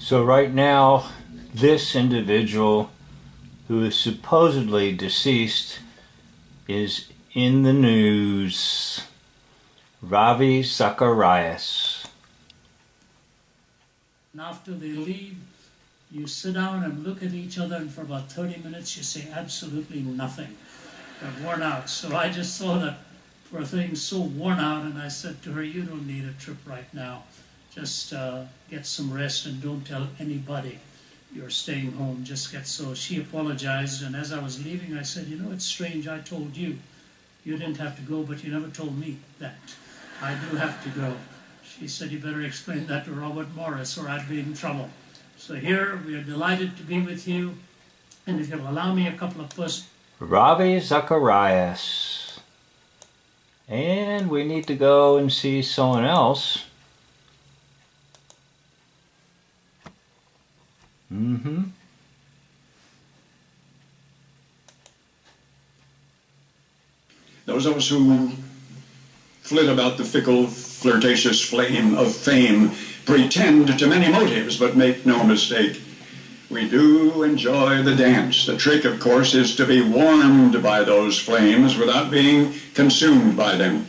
So right now, this individual who is supposedly deceased is in the news. Ravi Zacharias. And after they leave, you sit down and look at each other, and for about 30 minutes you say absolutely nothing. They're worn out. So I just saw that poor thing so worn out, and I said to her, you don't need a trip right now. Just get some rest and don't tell anybody you're staying home. Just get so. She apologized, and as I was leaving, I said, you know, it's strange. I told you. You didn't have to go, but you never told me that. I do have to go. She said, you better explain that to Robert Morris or I'd be in trouble. So here, we are delighted to be with you. And if you'll allow me a couple of first... Ravi Zacharias. And we need to go and see someone else. Those of us who flit about the fickle, flirtatious flame of fame pretend to many motives, but make no mistake. We do enjoy the dance. The trick, of course, is to be warmed by those flames without being consumed by them.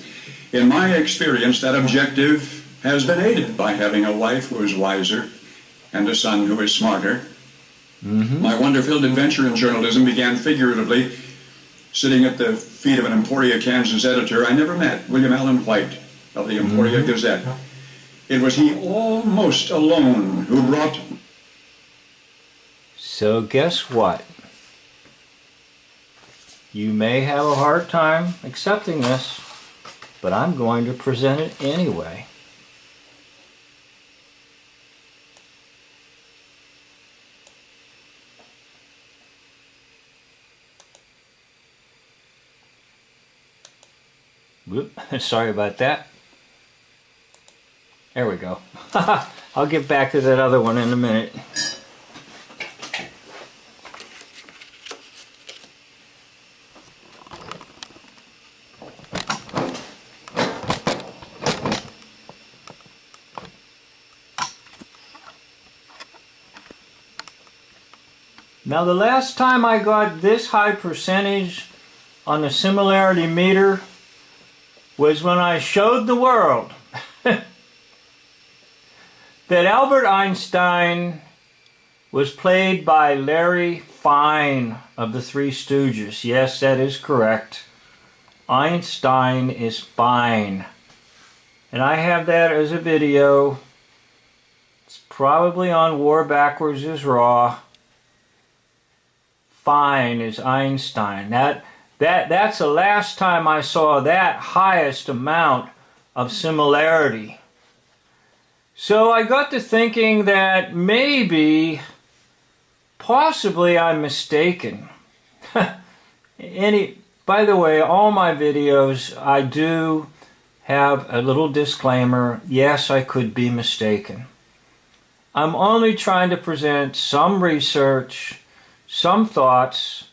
In my experience, that objective has been aided by having a wife who is wiser and a son who is smarter. My wonder-filled adventure in journalism began figuratively, sitting at the feet of an Emporia, Kansas editor I never met, William Allen White of the Emporia Gazette. It was he almost alone who brought... So guess what? You may have a hard time accepting this, but I'm going to present it anyway. Whoop, sorry about that. There we go. I'll get back to that other one in a minute. Now the last time I got this high percentage on the similarity meter was when I showed the world that Albert Einstein was played by Larry Fine of the Three Stooges. Yes, that is correct. Einstein is fine. And I have that as a video. It's probably on War Backwards is Raw. Fine is Einstein. That's the last time I saw that highest amount of similarity. So I got to thinking that maybe, possibly I'm mistaken. By the way, all my videos, I do have a little disclaimer. Yes, I could be mistaken. I'm only trying to present some research, some thoughts,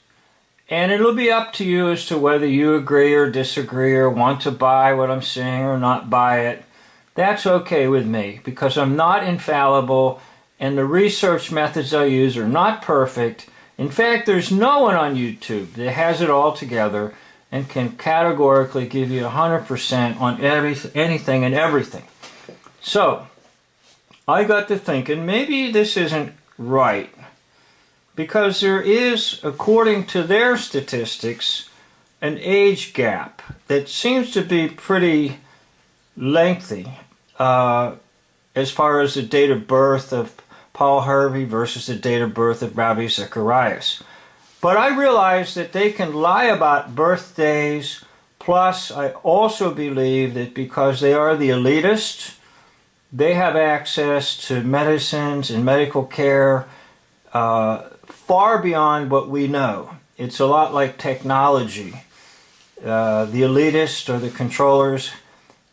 and it'll be up to you as to whether you agree or disagree or want to buy what I'm saying or not buy it. That's okay with me because I'm not infallible and the research methods I use are not perfect. In fact, there's no one on YouTube that has it all together and can categorically give you 100% on anything and everything. So, I got to thinking maybe this isn't right. Because there is, according to their statistics, an age gap that seems to be pretty lengthy as far as the date of birth of Paul Harvey versus the date of birth of Ravi Zacharias. But I realize that they can lie about birthdays, plus I also believe that because they are the elitists, they have access to medicines and medical care far beyond what we know. It's a lot like technology. The elitists or the controllers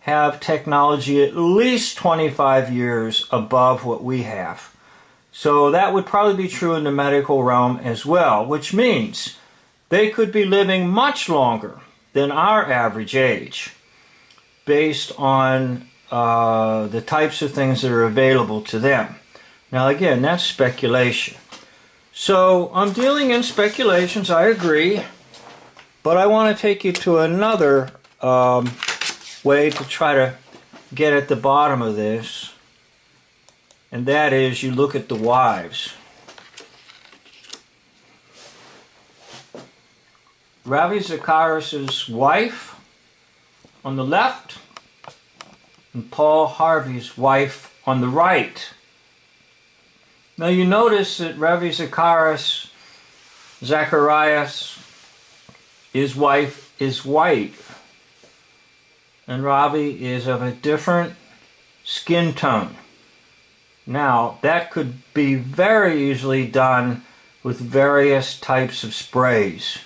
have technology at least 25 years above what we have. So that would probably be true in the medical realm as well, which means they could be living much longer than our average age based on the types of things that are available to them. Now again, that's speculation. So I'm dealing in speculations, I agree, but I want to take you to another way to try to get at the bottom of this, and that is you look at the wives. Ravi Zacharias' wife on the left, and Paul Harvey's wife on the right. Now you notice that Ravi Zacharias, his wife is white, and Ravi is of a different skin tone. Now that could be very easily done with various types of sprays.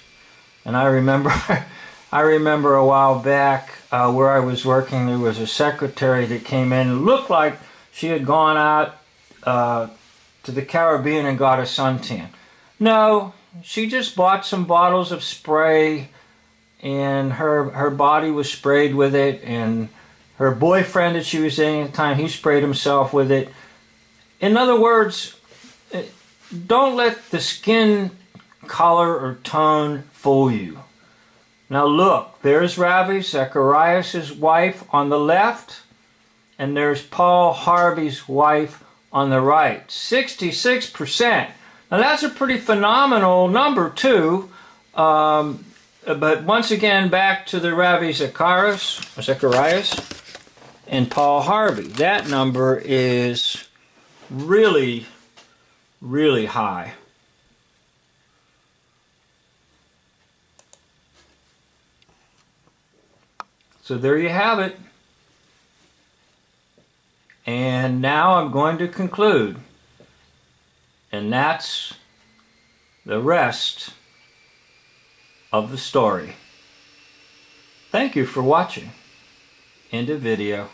And I remember a while back where I was working, there was a secretary that came in and looked like she had gone out to the Caribbean and got a suntan. No, she just bought some bottles of spray, and her body was sprayed with it, and her boyfriend that she was dating at the time, he sprayed himself with it. In other words, don't let the skin color or tone fool you. Now look, there's Ravi Zacharias' wife on the left, and there's Paul Harvey's wife on the right. 66%. Now that's a pretty phenomenal number too. But once again, back to the Ravi Zacharias and Paul Harvey. That number is really, really high. So there you have it. And now I'm going to conclude. And that's the rest of the story. Thank you for watching. End of video.